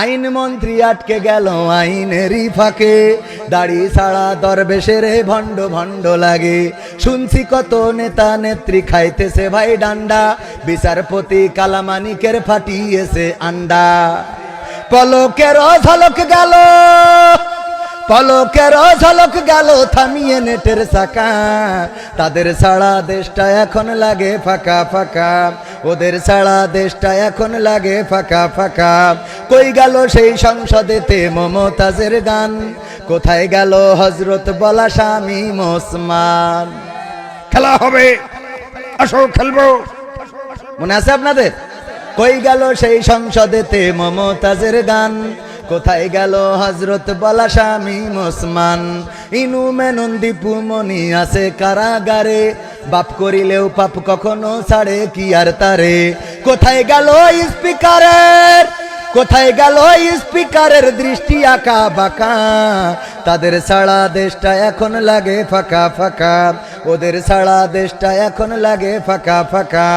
আইন মন্ত্রী আটকে গেল আইনেরই ফাঁকে, দাড়ি ছাড়া দরবেশের ভণ্ড ভণ্ড লাগে। শুনছি কত নেতা নেত্রী খাইতেছে ভাই ডান্ডা, বিচারপতি কালামানিকের ফাটিয়েছে আন্ডা। পলকের ঝলক গেল, পলকের ঝলক গেল থামিয়ে নেটের চাকা। তাদের ছাড়া দেশটা এখন লাগে ফাঁকা ফাঁকা, ওদের ছাড়া দেশটা এখন লাগে ফাঁকা ফাঁকা। কই গেল সেই সংসদেতে মমতাজের গান, কোথায় গেল হজরত বলা শামীম ওসমান। খেলা হবে, আসো খেলবো, মনে আছে আপনাদের? কই গেল সেই সংসদেতে মমতাজের গান, কোথায় গেল হজরত বলা শামীম ওসমান। ইনু মেনন দীপু মনি আছে কারাগারে, বাপ করিলেও পাপ কখনো ছাড়ে কি আর তারে। কোথায় গেল স্পিকারের, কোথায় গেল স্পিকারের দৃষ্টি আঁকা বাঁকা। তাদের ছাড়া দেশটা এখন লাগে ফাঁকা ফাঁকা, ওদের ছাড়া দেশটা এখন লাগে ফাঁকা ফাঁকা।